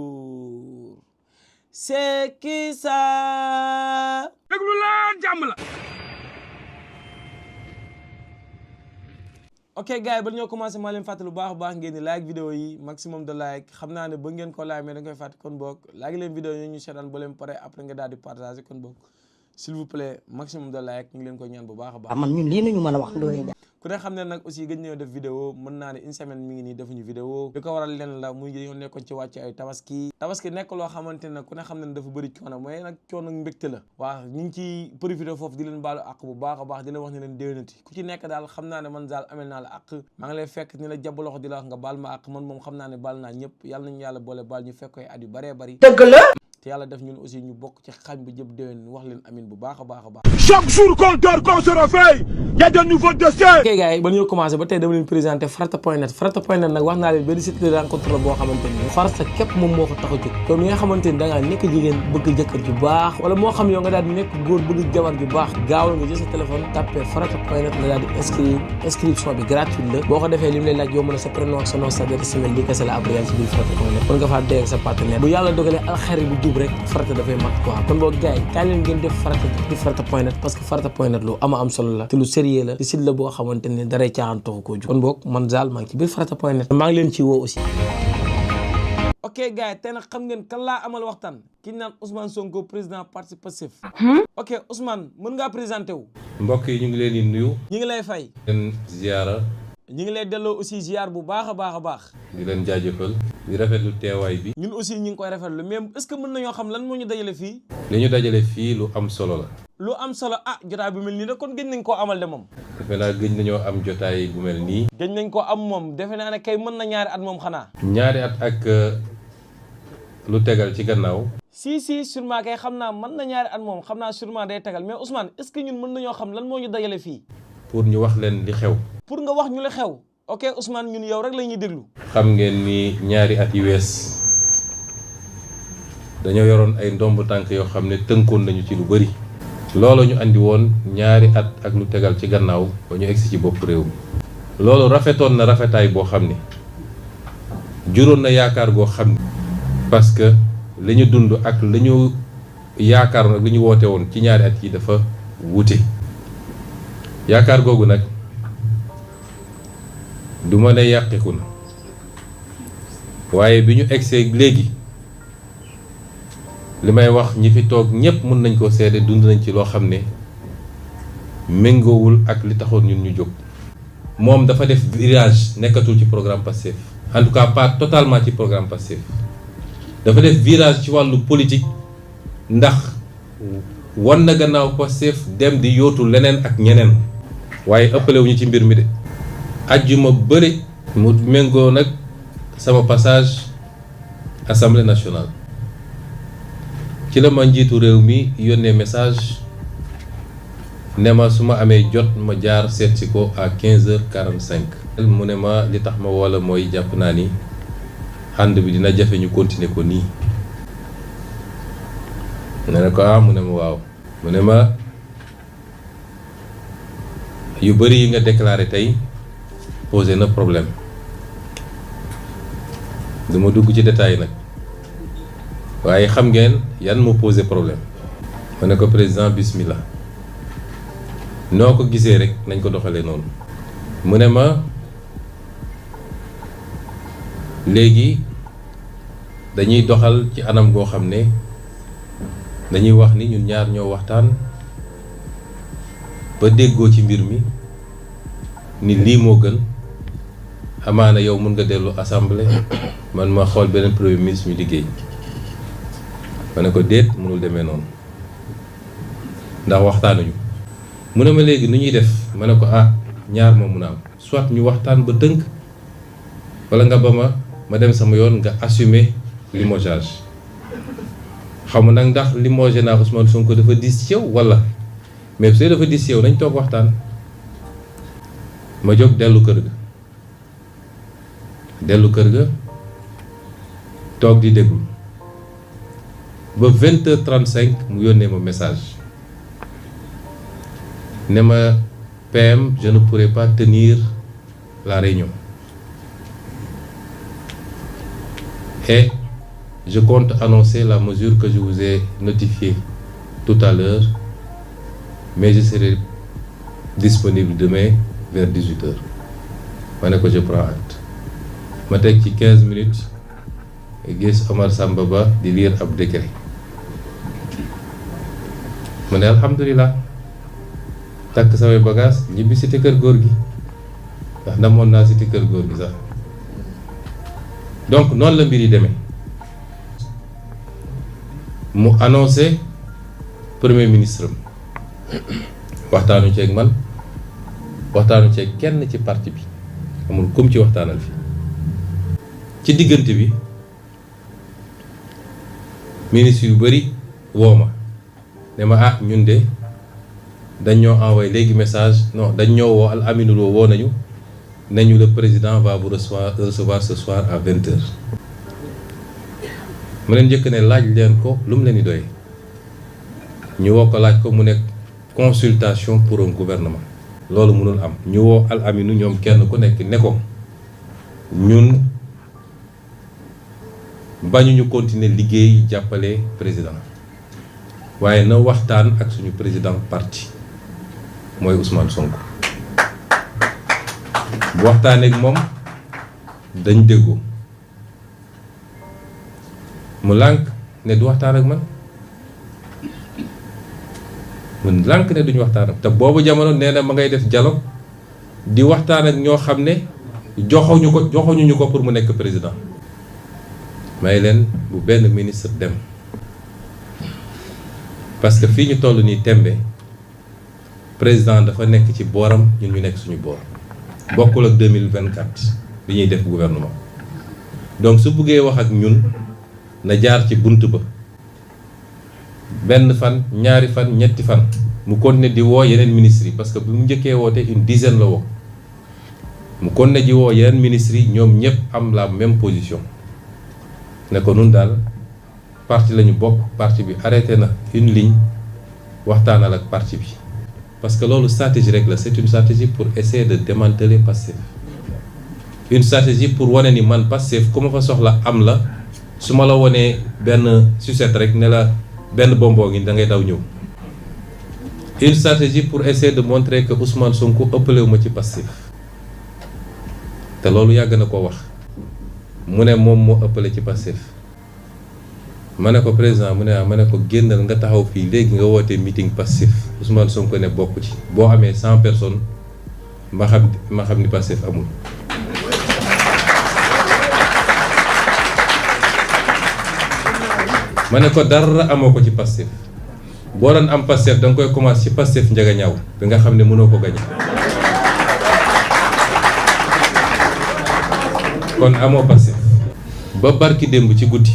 Bonjour, c'est qui ça? déglu leen jàmm la. ok gars yi ba ñoo commencé maa leen fàttali bu baax a baax ngeen di like vidéo yi maximum de like xam naa ne ba ngeen ko like mais da nga koy fàtte kon boog like leen vidéo yi ñu seetaan ba leen pare après nga daal di partager kon boog s'il vous plaît maximum de like ñu ngi leen ko ñaan bu baax a baax. man ñun lii nañu mën a wax Ndoye Ndiaye. ku ne xam ne nag aussi gëj ñëw def vidéo mën naa ne une semaine mi ngi nii defuñu vidéo li ko waral leen la muy yoon nekkoon ci wàcc ay tabaski nekk loo xamante ne ku ne xam ne dafa bëri coono mooy nag coono mbégte la waaw ñu ngi ci profité foofu di leen baalu àq bu baax a baax di leen wax ne leen déwénati ku ci nekk daal xam naa ne man daal amel naa la àq maa ngi lay fekk ni la jàpp loxo di la wax nga baal ma àq man moom xam naa ne baal naa ñëpp yàlla nañu yàlla boole baal ñu fekk koy at yu bëree bëri dëgg la. te yàlla def ñun aussi ñu bokk ci xañ bu jëpp déwén wax leen amin bu baax a baax a baax. chaque jour qu'on dort qu'on se réveille y a de nouveaux dossiers. ok gars yi ba ñu commencé ba tey dama leen présenté farata.net farata.net nag wax naa leen benn site de rencontre la boo xamante ni farata képp moom moo ko tax a jóg kon mi nga xamante ni da ngaa nekk jigéen bëgg jëkkër ju baax wala moo xam yow nga daal di nekk góor bëgg jabar ju baax gaawal nga jël sa téléphone tapé farata.net nga daal di inscription bi gratuite la boo ko defee li mu lay laaj yow mën a sa prénom ak sa nom sa adresse email di kese la après yaa ci biir farata.net kon nga faa dee ak sa partenaire bu yàlla dogalee alxairi bu jub rek farata dafay mat quoi kon boo gars yi kaay leen ngeen def farata di farata.net parce que farata.net lu ama am solo la te lu sérieux la te site la boo xamante ne daray caaxaan taxu koo jóg kon boog man daal maa ngi ci biir farata.net maa ngi leen ci woo aussi. ok gars yi tey nag xam ngeen kan laa amal waxtaan ki ñu naan Ousmane Sonko président parti Pastef. ok Ousmane mën ngaa présenté wu. mbokk yi ñu ngi leen di nuyu. ñu ngi lay fay. leen ziara. ñu ngi lay delloo aussi ziar bu baax a baax a baax. di leen jaajëfal. di rafetlu teewaay bi. ñun aussi ñu ngi koy rafetlu mais est-ce que mën nañoo xam lan moo ñu dajale fii. li ñu dajale fii lu am solo la. lu am solo jotaay bu mel nii nag kon gëj nañ koo amal de moom. defe naa gëj nañoo am jotaay bu mel nii. gëj nañ ko am moom defe naa ne kay mën na ñaari at moom xanaa. ñaari at ak lu tegal ci gannaaw. si sûrement kay xam naa mën na ñaari at moom xam naa sûrement day tegal mais Ousmane est-ce que ñun mën nañoo xam lan moo ñu dajale fii. pour ñu wax leen li xew. pour nga wax ñu li xew. ok Ousmane ñun yow rek la ñuy déglu. xam ngeen ni ñaari at yu wees dañoo yoroon ay ndomb tànk yoo xam ne tënkoon nañu ci lu bari. loolu ñu andi woon ñaari at ak lu tegal ci gannaaw ba ñu egsi ci bopp réew mi. loolu rafetoon na rafetaay boo xam ne juróon na yaakaar goo xam ne parce que li ñu dund ak li ñu yaakaaroon ak li ñu woote woon ci ñaari at yi dafa wute. yaakaar googu nag du ma ne yàqiku na waaye bi ñu egsee léegi li may wax ñi fi toog ñépp mën nañ koo seede dund nañ ci loo xam ne méngoowul ak li taxoon ñun ñu jóg. moom dafa def virage nekkatul ci programme Pastef en tout cas pas totalement ci programme Pastef dafa def virage ci wàllu politique ndax wan na gannaaw Pastef dem di yootu leneen ak ñeneen waaye ëppalewuñu ci mbir mi de. ajjuma bëri mu méngoo nag sama passage assemblée nationale ci la ma njiitu réew mi yónnee message ne ma su ma amee jot ma jaar seet si ko à 15h45. mu ne ma li tax ma woola mooy jàpp naa ni ànd bi dina jafe ñu continuer ko nii. ne ko mu ne ma waaw. mu ne ma yu bëri yi nga déclaré tey posé na problème du ma dugg ci détail nag waaye xam ngeen yan moo posé problème. ma ne ko président bismillah noo ko gisee rek nañ ko doxalee noonu. mu ne ma léegi dañuy doxal ci anam goo xam ne dañuy wax ni ñun ñaar ñoo waxtaan ba déggoo ci mbir mi ni lii moo gën amaana yow mun nga dellu assemblée man ma xool beneen premier ministre ñu liggéey. ma ne ko déet mënul demee noonu ndax waxtaanuñu. mu ne ma léegi nu ñuy def ma ne ko ñaar moo mun a am soit ñu waxtaan ba tënk wala nga ba ma dem sama yoon nga assumer limogeage. xaw ma nag ndax limogé naa Ousmane Sonko dafa diis ci yow wala mais su dafa diis ci yow nañ toog waxtaan. ma jóg dellu kër ga toog di déglu ba 20h35 mu yónnee ma message ne ma PM, je ne pourrai pas tenir la réunion. Et je compte annoncer la mesure que je vous ai notifiée tout à l'heure, mais je serai disponible demain vers 18h. Je prends acte. Je vais 15 minutes et Omar Sambaba de lire un décret. Je dis alhamdulillah. Tak samay bagage ñibbi cité kër góor gi ndax namoon naa cité kër góor gi sax donc noonu la mbir yi demee mu annoncé premier ministre waxtaanu ceeg man waxtaanu ceeg kenn ci parti bi amul kum ci waxtaanal fi ci diggante bi ministre yu bëri woo ma ne ma ñun de dañ ñoo envoyé léegi message non dañ ñoo woo Al Aminou Lo woo nañu le président va vous recevoir ce soir à 20h. ma leen njëkk ne laaj leen ko lu mu leen di doy ñu woo ko laaj ko mu nekk consultation pour un gouvernement loolu mënul am ñu woo Al Aminou ñoom kenn ku nekk ne ko ñun bañuñu continuer liggéey jàppale président waaye na waxtaan ak suñu président parti mooy Ousmane Sonko bu waxtaanee ak moom dañ déggoo mu lànk ne du waxtaan ak man mu lànk ne duñu waxtaan ak te boobu jamono nee na ma ngay def dialogue di waxtaan ak ñoo xam ne joxuñu ko pour mu nekk président may leen bu benn ministre dem parce que fii ñu toll nii tembe président dafa nekk ci booram ñun ñu nekk suñu boor bokkul ak 2024 bi ñuy def gouvernement donc su buggee wax ak ñun na jaar ci bunt ba benn fan ñaari fan ñetti fan mu continuer di woo yeneen ministres yi parce que bu mu njëkkee woote une dizaine la woo mu continuer di woo yeneen ministres yi ñoom ñëpp am la même position ne ko nun daal parti lañu bokk parti bi arrêté na une ligne waxtaanal ak parti bi parce que loolu stratégie rek la c'est une stratégie pour essayer de démanteler Pastef une stratégie pour wane ni man Pastef ku ma fa soxla am la su ma la wonee benn sucette rek ne la benn bonbon ngi da ngay daw ñëw une stratégie pour essayer de montrer que Ousmane Sonko ëppalewu ma ci Pastef te loolu yàgg na ko wax mu ne moom moo ëppale ci Pastef ma ne ko président mu ne ma ne ko génnal nga taxaw fii léegi nga woote meeting Pastef Ousmane Sonko ne bokk ci boo amee 100 personnes ma xam ni Pastef amul. ma ne ko dara amoo ko ci Pastef boo doon am Pastef da nga koy commencé ci Pastef njaga ñaaw bi nga xam ne mënoo ko gañe kon amoo Pastef ba barki démb ci guddi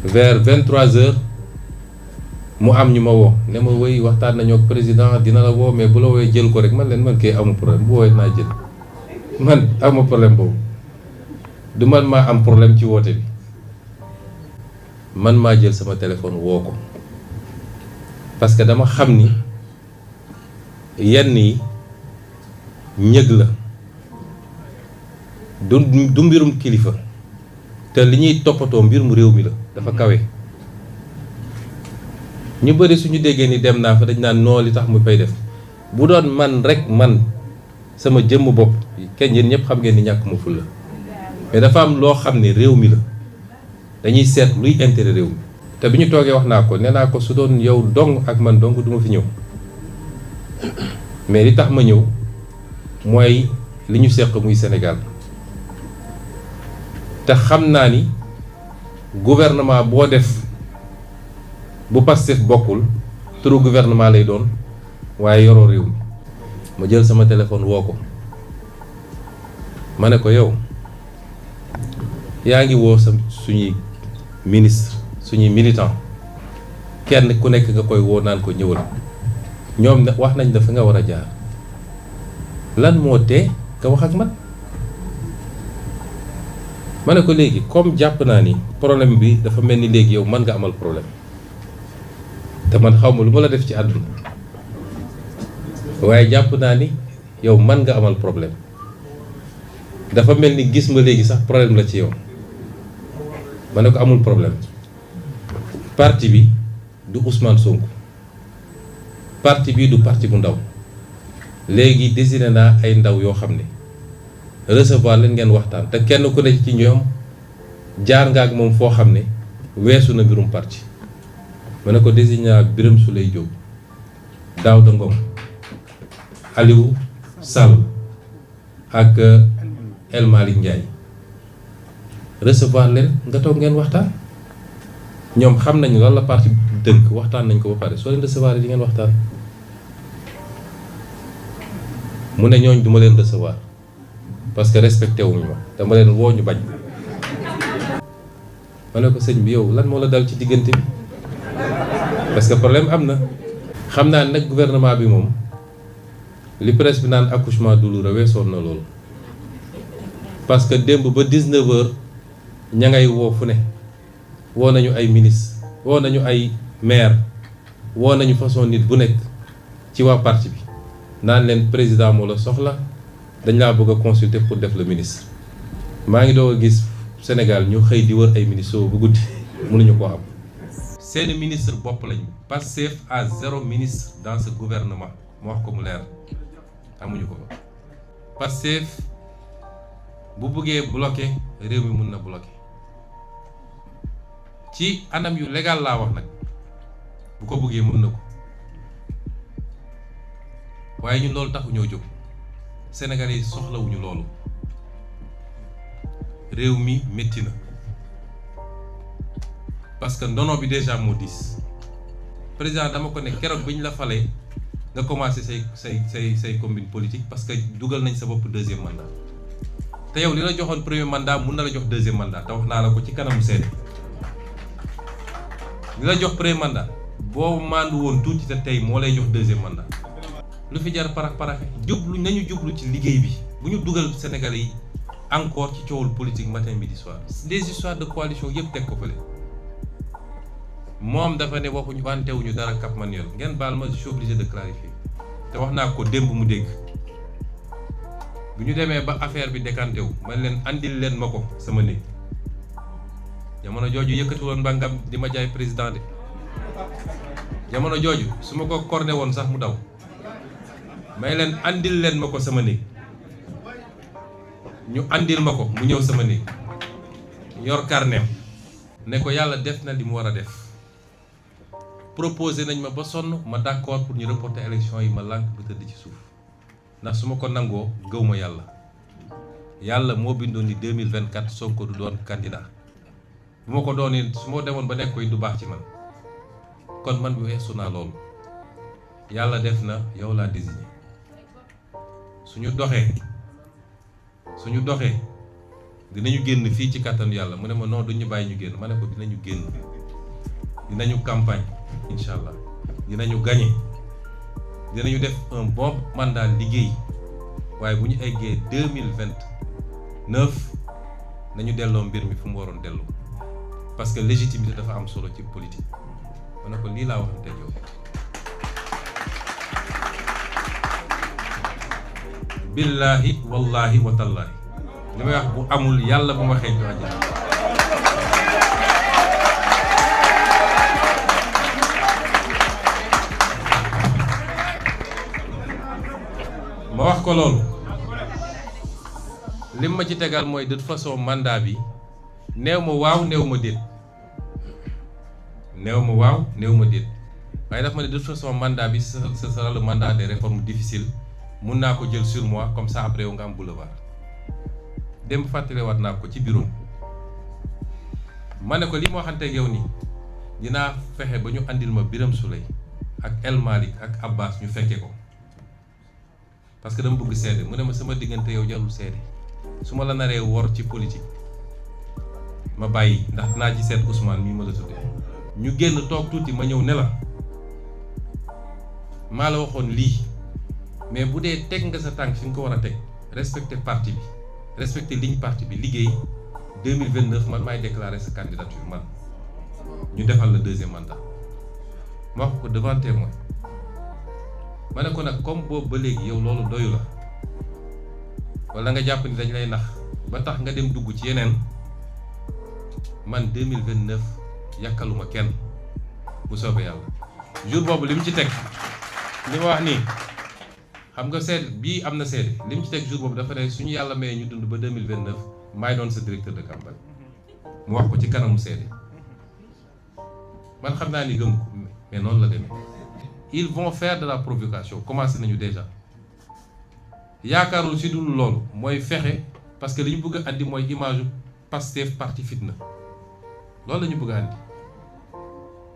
vers 23h mu am ñu ma woo ne ma woy waxtaan nañoo ak président dina la woo mais bu la woowee jël ko rek man leen man kay amu problème bu woowee naa jël man amu problème boobu du man maa am problème ci woote bi man maa jël sama téléphone woo ko parce que dama xam ni yenn yi ñëg la du mbirum kilifa te li ñuy toppatoo mbir mu réew mi la dafa kawe ñu bëri suñu déggee ni dem naa fa dañ naan noo li tax mu fay def bu doon man rek man sama jëmm bopp kenn yéen ñëpp xam ngeen ni ñàkk ma fulla mais dafa am loo xam ne réew mi la dañuy seet luy intérêt réew mi te bi ñu toogee wax naa ko nee naa ko su doon yow dong ak man dong duma fi ñëw mais li tax ma ñëw mooy li ñu seq muy Sénégal te xam naa ni gouvernement boo def bu Pastef bokkul turu gouvernement lay doon waaye yoroo réew mi ma jël sama téléphone woo ko ma ne ko yow yaa ngi woo sa suñuy ministre suñuy militant kenn ku nekk nga koy woo naan ko ñëwal ñoom ne wax nañ dafa nga war a jaar lan moo tee nga wax ak man ma ne ko léegi comme jàpp naa ni problème bi dafa mel ni léegi yow mën nga amal problème te man xaw ma lu ma la def ci àdduna waaye jàpp naa ni yow man nga amal problème dafa mel ni gis ma léegi sax problème la ci yow ma ne ko amul problème parti bi du Ousmane Sonko parti bi du parti bu ndaw léegi désigné naa ay ndaw yoo xam ne recevoir leen ngeen waxtaan te kenn ku ne ci ñoom jaar nga ak moom foo xam ne weesu na mbirum parti ma ne ko désigné naa Birame Souleye Diop Daouda Ngom Aliou Sall ak El Malick Ndiaye recevoir leen nga toog ngeen waxtaan ñoom xam nañu lan la parti dënk waxtaan nañ ko ba pare soo leen recevoir di ngeen waxtaan mu ne ñooñ duma leen recevoir parce que respecté wuñu ma dama leen woo ñu bañ ma ne ko sëñ bi yow lan moo la dal ci diggante bi parce que problème am na xam naa nag gouvernement bi moom li presse bi naan accouchement douloureux weesoon na loolu parce que démb ba 19h ña ngay woo fu ne woo nañu ay ministre woo nañu ay maire woo nañu façon nit bu nekk ci waa parti bi naan leen président moo la soxla dañ laa bëgg a consulter pour def le ministre maa ngi doog a gis Sénégal ñu xëy di wër ay ministre bu guddi mënuñu koo am seeni ministre bopp lañu Pastef à 0 ministre dans ce gouvernement mu wax ko mu leer amuñu ko Pastef bu bëggee bloquer réew mi mun na bloquer ci anam yu légal laa wax nag bu ko bëggee mën na ko waaye ñun loolu taxu ñoo jóg Sénégalais yi soxlawuñu loolu réew mi métti na parce que ndono bi déjà moo diis président dama ko ne keroog bi ñu la falee nga commencé say combine politique parce que dugal nañ sa bopp deuxième mandat te yow li la joxoon premier mandat mun na la jox deuxième mandat te wax naa la ko ci kanamu seede li la jox premier mandat boo maandu woon tuuti te tey moo lay jox deuxième mandat lu fi jar paraxe jublu nañu jublu ci liggéey bi bu ñu dugal Sénégalais yi encore ci coowul politique matin midi soir des histoires de coalition yëpp teg ko fële moom dafa ne waxuñu wantewuñu dara Cap Manuel ngeen baal ma je suis obligé de clarifier te wax naa ko démb mu dégg bu ñu demee ba affaire bi décanté wu man leen andil leen ma ko sama néeg jamono jooju yëkkatiwoon mbàngam di ma jaay président de jamono jooju su ma ko corné woon sax mu daw may leen andil leen ma ko sama néeg ñu andil ma ko mu ñëw sama néeg yor carnet ne ko yàlla def na li mu war a def proposé nañ ma ba sonn ma d'accord pour ñu reporter élection yi ma lànk ba tëdd ci suuf ndax su ma ko nangoo gëw ma yàlla moo bindoon ni 2024 Sonko du doon candidat bu ma ko doonee su ma demoon ba nekk koy du baax ci man kon man bi weesu naa loolu yàlla def na yow laa désigné suñu doxee dinañu génn fii ci kàttanu yàlla mu ne ma non duñu bàyyi ñu génn ma ne ko dinañu génn dinañu campagne incha allah dinañu gagné dinañu def un bon mandat liggéey waaye bu ñu eggee 2029 nañu delloo mbir mi fu mu waroon delloo parce que légitimité dafa am solo ci politique ma ne ko lii laa waxante yow billaahi wallaahi wa tallaahi li may wax bu amul yàlla bu ma xeeñtu àjjana ma wax ko loolu lim ma ci tegal mooy de toute façon mandat bi néew ma waaw néew ma déet waaye daf ma ne de toute façon mandat bi ce sera le mandat des réformes difficiles mun naa ko jël sur moi comme ça après yow nga am boulevard dem fàttalewaat naa ko ci bureau ma ne ko li ma waxante ak yow nii dinaa fexe ba ñu andil ma Birame Souleye ak El Malick ak Abbas ñu fekke ko parce que dama bëgg seede mu ne ma sama diggante yow jarul seede su ma la naree wor ci politique ma bàyyi ndax dinaa ci seet Ousmane mii ma la tuddee ñu génn toog tuuti ma ñëw ne la maa la waxoon lii mais bu dee teg nga sa tànk fi nga ko war a teg respecter parti bi respecter ligne parti bi liggéey 2029 man maay déclarer sa candidature man ñu defal la deuxième mandat ma wax ko devant témoin ma ne ko nag comme boobu ba léegi yow loolu doyu la wala nga jàpp ni dañ lay nax ba tax nga dem dugg ci yeneen man 2029 yàkkaluma kenn bu soobee yàlla jour boobu li mu ci teg li ma wax nii xam nga seede bii am na seede li mu ci teg jour boobu dafa ne suñu yàlla may ñu dund ba 2029 maay doon sa directeur de campagne mu wax ko ci kanamu seede man xam naa ni gëm ko mais noonu la demee. Ils vont faire de la provocation commencé nañu déjà yaakaarul si dul loolu mooy fexe parce que li ñu bëgg a andi mooy image Pastef parti fitna loolu la ñu bëgg a andi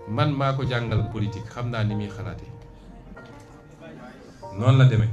man maa ko jàngal politique xam naa ni muy xalaatee noonu la demee.